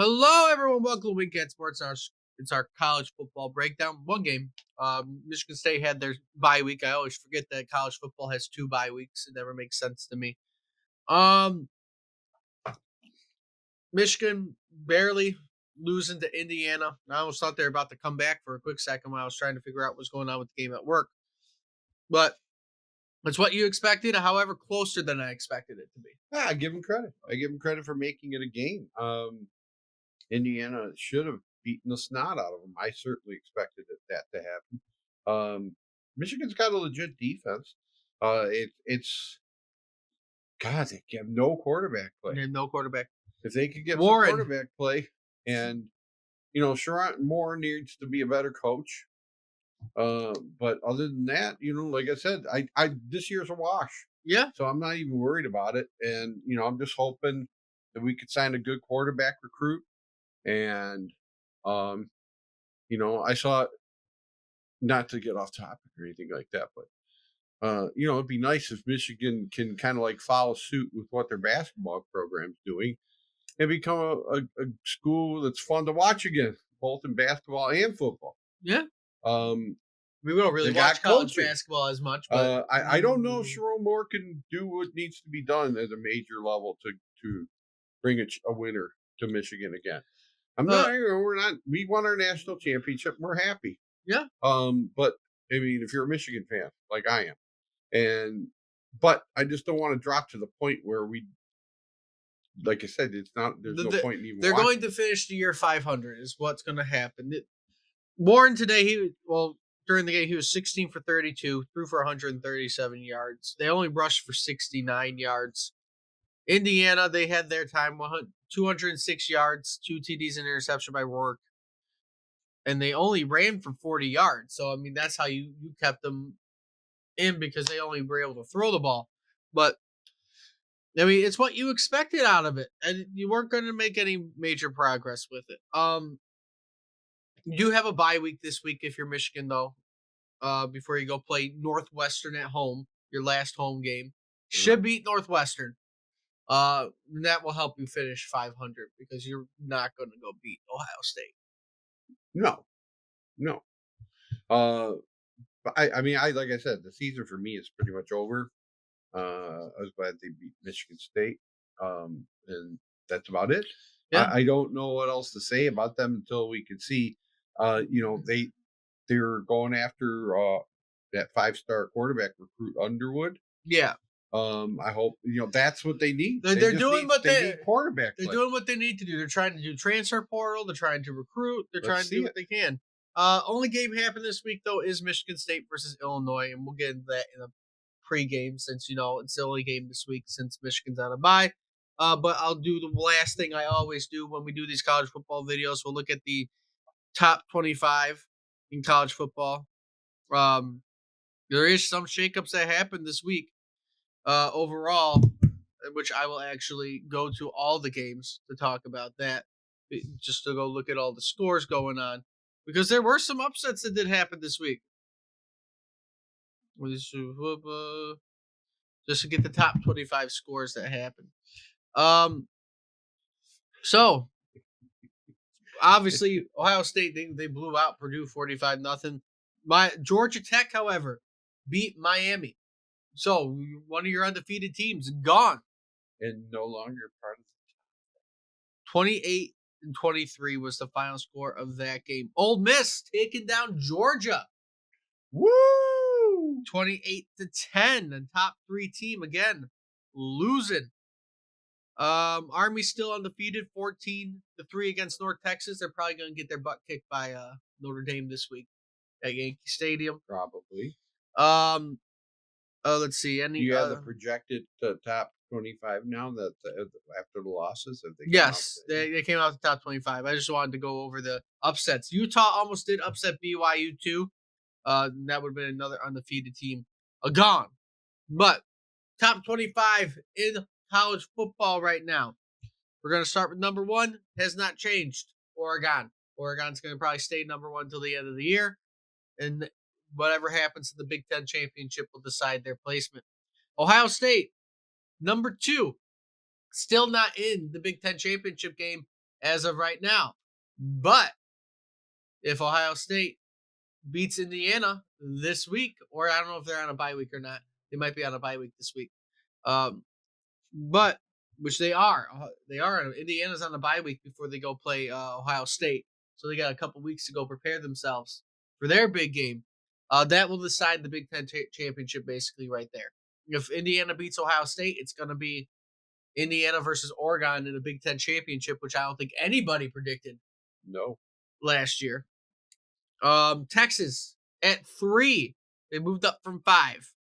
Hello, everyone. Welcome to Weekend Sports. It's our college football breakdown. One game. Michigan State had their bye week. I always forget that college football has two bye weeks. It never makes sense to me. Um, Michigan barely losing to Indiana. I almost thought they were about to come back for a quick second when I was trying to figure out what's going on with the game at work. But it's what you expected, however, closer than I expected it to be. Yeah, I give them credit. I give them credit for making it a game. Indiana should have beaten the snot out of them. I certainly expected that to happen. Michigan's got a legit defense. It's God, they have no quarterback play. They have no quarterback. If they could get Warren. some quarterback play, and Sherrod Moore needs to be a better coach. But other than that, like I said, I this year's a wash. Yeah. So I'm not even worried about it. And, I'm just hoping that we could sign a good quarterback recruit. And, I saw, not to get off topic or anything like that, but, it'd be nice if Michigan can kind of like follow suit with what their basketball program's doing and become a school that's fun to watch again, both in basketball and football. Yeah. Um, We don't really watch college basketball as much, but I don't know if Sherrod Moore can do what needs to be done at a major level to bring a winner to Michigan again. We won our national championship. We're happy. Yeah. But I mean, if you're a Michigan fan like I am, but I just don't want to drop to the point where like I said, it's not. There's no point in even. They're going to finish the year 500. Is what's going to happen. Warren today, during the game, he was 16 for 32, threw for 137 yards. They only rushed for 69 yards. Indiana, they had their time, 206 yards, 2 TDs and interception by Rourke. And they only ran for 40 yards. So, I mean, that's how you kept them in because they only were able to throw the ball. But, I mean, it's what you expected out of it. And you weren't going to make any major progress with it. You do have a bye week this week if you're Michigan, though. Before you go play Northwestern at home, your last home game. Should beat Northwestern. That will help you finish 500 because you're not going to go beat Ohio State. No. But I mean, like I said, the season for me is pretty much over. I was glad they beat Michigan State, and that's about it. Yeah. I don't know what else to say about them until we can see. They're going after that 5-star quarterback recruit Underwood. Yeah. I hope that's what they need. They're doing what they need quarterback. They're doing what they need to do. They're trying to do transfer portal. They're trying to recruit. They're trying to do what they can. Only game happened this week though is Michigan State versus Illinois, and we'll get into that in a pregame since it's the only game this week since Michigan's on a bye. But I'll do the last thing I always do when we do these college football videos. We'll look at the top 25 in college football. There is some shakeups that happened this week. Overall, which I will actually go to all the games to talk about that, just to go look at all the scores going on, because there were some upsets that did happen this week. Just to get the top 25 scores that happened. So obviously Ohio State they blew out Purdue 45-0. My Georgia Tech, however, beat Miami. So one of your undefeated teams gone. And no longer part of the 28-23 was the final score of that game. Ole Miss taking down Georgia. Woo! 28-10. And top 3 team again losing. Army still undefeated, 14-3 against North Texas. They're probably going to get their butt kicked by Notre Dame this week at Yankee Stadium. Probably. Let's see. You have the projected top 25 now that after the losses? Yes, they came out the top 25. I just wanted to go over the upsets. Utah almost did upset BYU too. That would have been another undefeated team gone. But top 25 in college football right now. We're going to start with number 1. Has not changed. Oregon. Oregon's going to probably stay number 1 till the end of the year. And whatever happens in the Big Ten Championship will decide their placement. Ohio State, number 2. Still not in the Big Ten Championship game. as of right now. But if Ohio State beats Indiana this week, or I don't know if they're on a bye week or not. They might be on a bye week this week. Um, but which they are. They are. Indiana's on a bye week before they go play Ohio State, so they got a couple weeks to go prepare themselves for their big game. That will decide the Big Ten championship, basically, right there. If Indiana beats Ohio State, it's going to be Indiana versus Oregon in the Big Ten championship, which I don't think anybody predicted No. last year. Texas at 3. They moved up from 5.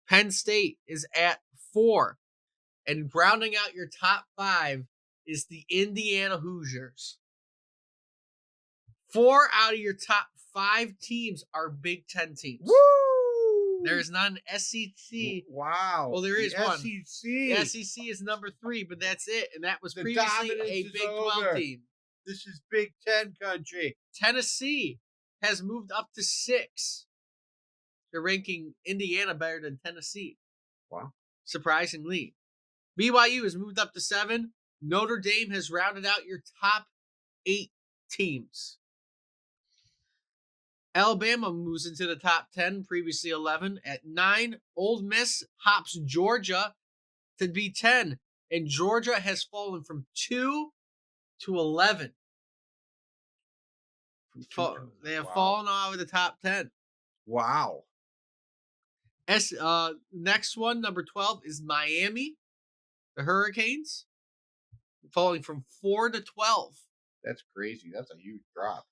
Penn State is at 4. And rounding out your top 5 is the Indiana Hoosiers. 4 out of your top 5 teams are Big Ten teams. Woo! There is not an SEC. Wow. Well, there is one. SEC. The SEC is number 3, but that's it. And that was The previously dominance a is Big 12 over. team. This is Big Ten country. Tennessee has moved up to 6. They're ranking Indiana better than Tennessee. Wow. Surprisingly. BYU has moved up to 7. Notre Dame has rounded out your top 8 teams. Alabama moves into the top 10, previously 11. At 9, Ole Miss hops Georgia to be 10. And Georgia has fallen from 2 to 11. They have fallen out of the top 10. Wow. Next one, number 12, is Miami, the Hurricanes, falling from 4 to 12. That's crazy. That's a huge drop.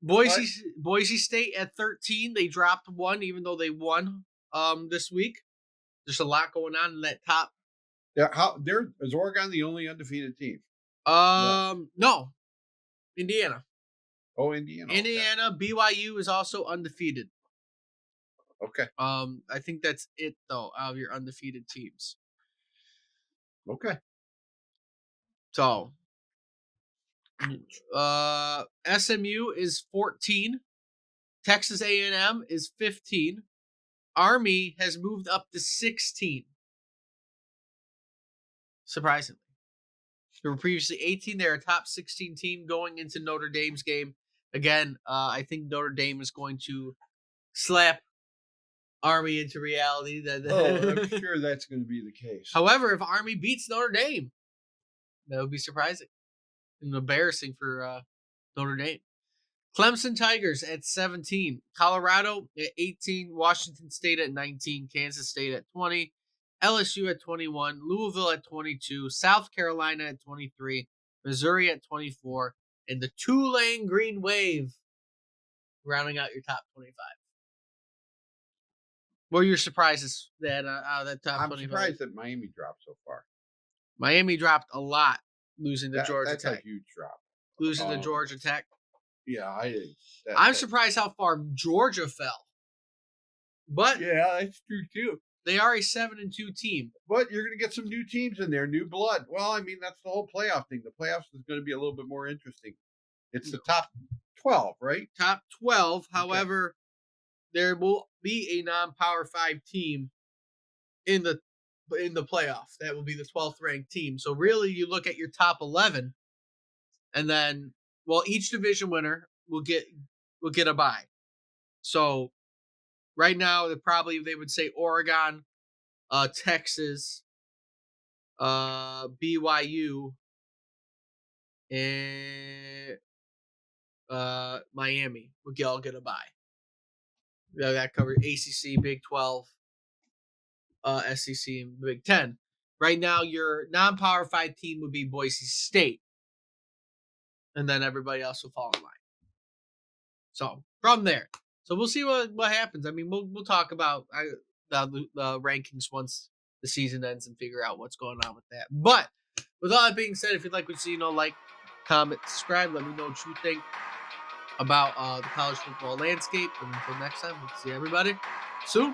Boise State at 13. They dropped 1, even though they won this week. There's a lot going on in that top. Is Oregon the only undefeated team? No, Indiana. Oh, Indiana. Indiana, okay. BYU is also undefeated. Okay. I think that's it though out of your undefeated teams. Okay. So, SMU is 14. Texas A&M is 15. Army has moved up to 16. Surprisingly. They were previously 18. They're a top 16 team going into Notre Dame's game. Again, I think Notre Dame is going to slap Army into reality. I'm sure that's going to be the case. However, if Army beats Notre Dame, that would be surprising and embarrassing for Notre Dame. Clemson Tigers at 17. Colorado at 18. Washington State at 19. Kansas State at 20. LSU at 21. Louisville at 22. South Carolina at 23. Missouri at 24. And the Tulane Green Wave rounding out your top 25. What are your surprises that out of that top 25? I'm surprised that Miami dropped so far. Miami dropped a lot, losing to Georgia Tech. That's a huge drop. Losing to Georgia Tech. Yeah, I'm surprised how far Georgia fell. But yeah, that's true too. They are a 7-2 team. But you're going to get some new teams in there, new blood. Well, I mean, that's the whole playoff thing. The playoffs is going to be a little bit more interesting. It's the top 12, right? Top 12. However, there will be a non-Power 5 team in the playoff. That will be the 12th ranked team. So really, you look at your top 11, and then each division winner will get a bye. So right now, they would say Oregon, Texas, BYU, and Miami would all get a bye. Yeah, that covers ACC, Big 12, SEC, and Big 10. Right now, your non-Power 5 team would be Boise State. And then everybody else will fall in line. So, from there. So, we'll see what happens. I mean, we'll talk about the rankings once the season ends and figure out what's going on with that. But, with all that being said, if you'd like to see, like, comment, subscribe, let me know what you think about the college football landscape. And until next time, we'll see everybody soon.